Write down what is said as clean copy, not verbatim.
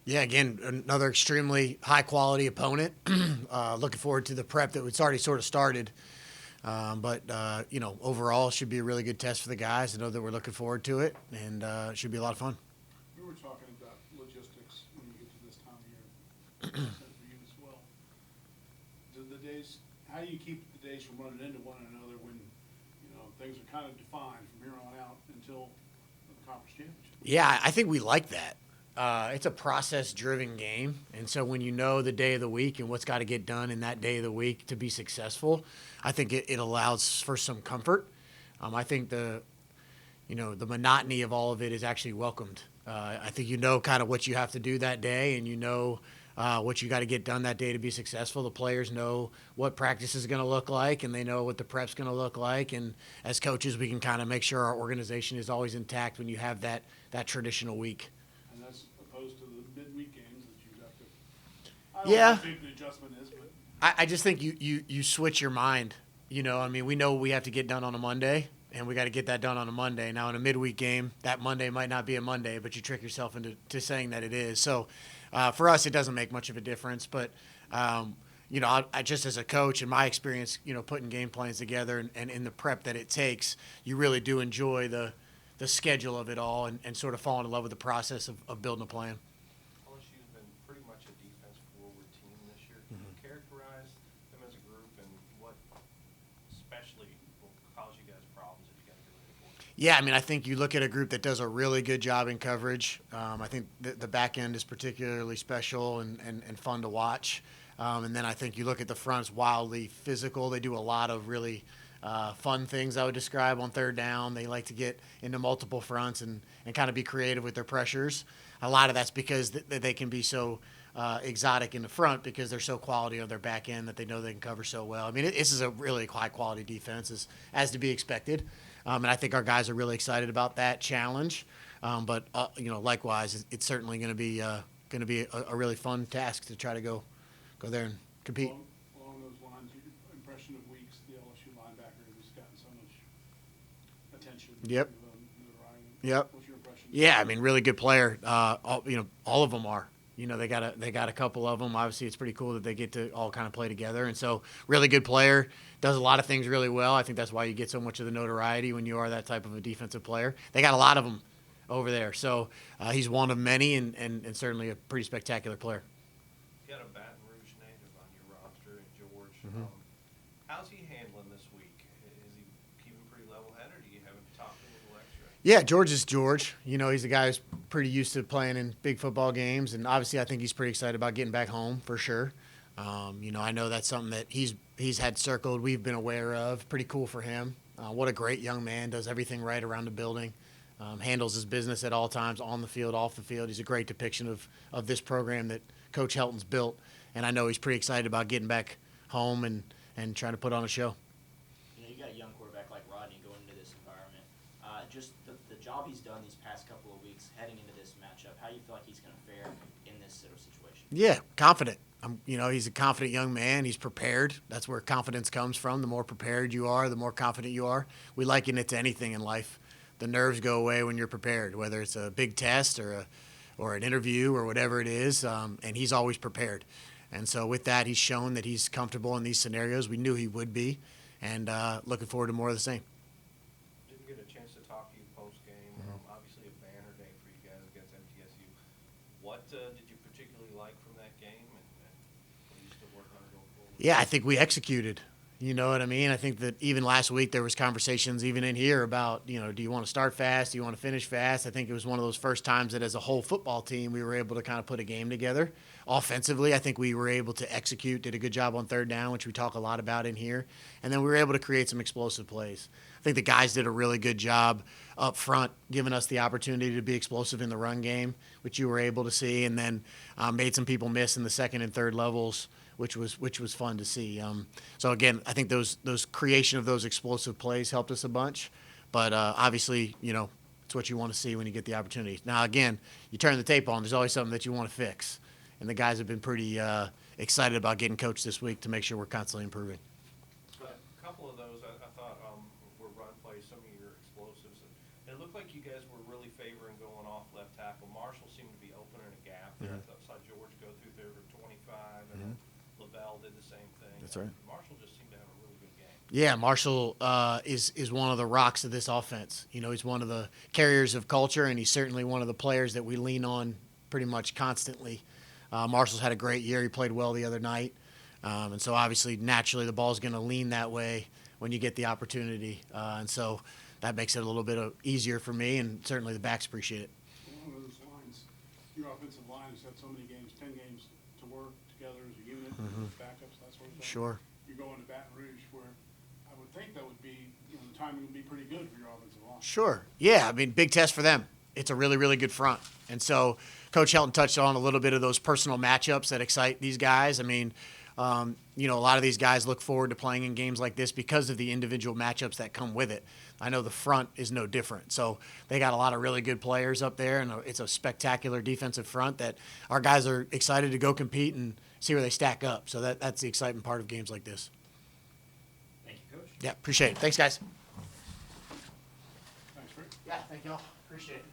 Yeah, again, another extremely high-quality opponent. Looking forward to the prep that it's already sort of started. But overall, should be a really good test for the guys. I know that we're looking forward to it, and it should be a lot of fun. We were talking about logistics when you get to this time of year, for you as well. How do you keep the days from running into one another when, things are kind of defined from here on out until the conference championship? Yeah, I think we like that. It's a process-driven game, and so when you know the day of the week and what's got to get done in that day of the week to be successful, I think it allows for some comfort. I think the monotony of all of it is actually welcomed. I think kind of what you have to do that day, and what you got to get done that day to be successful. The players know what practice is going to look like, and they know what the prep's going to look like. And as coaches, we can kind of make sure our organization is always intact when you have that traditional week. And that's opposed to the midweek games that you have to. I don't Yeah. know how big the adjustment is, but I just think you switch your mind. We know we have to get done on a Monday, and we got to get that done on a Monday. Now, in a midweek game, that Monday might not be a Monday, but you trick yourself into saying that it is. So, for us, it doesn't make much of a difference. But, I just as a coach, in my experience, putting game plans together and in the prep that it takes, you really do enjoy the schedule of it all and sort of fall in love with the process of building a plan. LSU's been pretty much a defense-forward team this year. Can you characterize them as a group and what especially will cause you guys problems if you got to get looking for? Yeah, I think you look at a group that does a really good job in coverage. I think the back end is particularly special and fun to watch. And then I think you look at the front's wildly physical. They do a lot of really fun things, I would describe, on third down. They like to get into multiple fronts and kind of be creative with their pressures. A lot of that's because they can be so exotic in the front because they're so quality on their back end that they know they can cover so well. This is a really high-quality defense, as to be expected. And I think our guys are really excited about that challenge. Likewise, it's certainly going to be a really fun task to try to go there and compete. Along those lines, your impression of Weeks, the LSU linebacker who's gotten so much attention. Yep. Notoriety. Yep. What's your impression? Yeah, really good player. All of them are. They got a couple of them. Obviously, it's pretty cool that they get to all kind of play together. And so, really good player. Does a lot of things really well. I think that's why you get so much of the notoriety when you are that type of a defensive player. They got a lot of them over there. So, he's one of many and certainly a pretty spectacular player. You got a Baton Rouge native on your roster, and George. Mm-hmm. How's he handling this week? Is he keeping pretty level-headed, or do you have him talking a little extra? Yeah, George is George. He's a guy who's pretty used to playing in big football games, and obviously I think he's pretty excited about getting back home for sure. I know that's something that he's had circled, we've been aware of. Pretty cool for him. What a great young man, does everything right around the building, handles his business at all times, on the field, off the field. He's a great depiction of this program that Coach Helton's built, and I know he's pretty excited about getting back home and trying to put on a show. You got a young quarterback like Rodney going into this environment. Just the job he's done these past couple of weeks heading into this matchup, how do you feel like he's going to fare in this sort of situation? Yeah, confident. He's a confident young man. He's prepared. That's where confidence comes from. The more prepared you are, the more confident you are. We liken it to anything in life. The nerves go away when you're prepared, whether it's a big test or an interview or whatever it is, and he's always prepared. And so with that, he's shown that he's comfortable in these scenarios. We knew he would be, and looking forward to more of the same. Didn't get a chance to talk to you post-game. Obviously a banner day for you guys against MTSU. What did you particularly like from that game, and what are you still working on going forward? Yeah, I think we executed. You know what I mean? I think that even last week there was conversations even in here about, do you want to start fast? Do you want to finish fast? I think it was one of those first times that as a whole football team we were able to kind of put a game together. Offensively, I think we were able to execute, did a good job on third down, which we talk a lot about in here. And then we were able to create some explosive plays. I think the guys did a really good job up front, giving us the opportunity to be explosive in the run game, which you were able to see, and then made some people miss in the second and third levels, which was fun to see. So again, I think those creation of those explosive plays helped us a bunch. But obviously, it's what you want to see when you get the opportunity. Now again, you turn the tape on, there's always something that you want to fix. And the guys have been pretty excited about getting coached this week to make sure we're constantly improving. A couple of those I thought were run plays, some of your explosives. And it looked like you guys were really favoring going off left tackle. Marshall seemed to be opening a gap there. I thought Bell did the same thing. That's right. Marshall just seemed to have a really good game. Yeah, Marshall is one of the rocks of this offense. You know, he's one of the carriers of culture, and he's certainly one of the players that we lean on pretty much constantly. Marshall's had a great year. He played well the other night. And so obviously, naturally, the ball's going to lean that way when you get the opportunity. And so that makes it a little bit easier for me, and certainly the backs appreciate it. Along those lines, your offensive line has had so many games, 10 games to work together as a unit, backups, that sort of thing. Sure. You go into Baton Rouge where I would think that would be, the timing would be pretty good for your offensive line. Sure. Yeah, I mean, big test for them. It's a really, really good front. And so Coach Helton touched on a little bit of those personal matchups that excite these guys. I mean, a lot of these guys look forward to playing in games like this because of the individual matchups that come with it. I know the front is no different. So they got a lot of really good players up there, and it's a spectacular defensive front that our guys are excited to go compete and see where they stack up. So that's the exciting part of games like this. Thank you, Coach. Yeah, appreciate it. Thanks, guys. Thanks, Rick. Yeah, thank y'all. Appreciate it.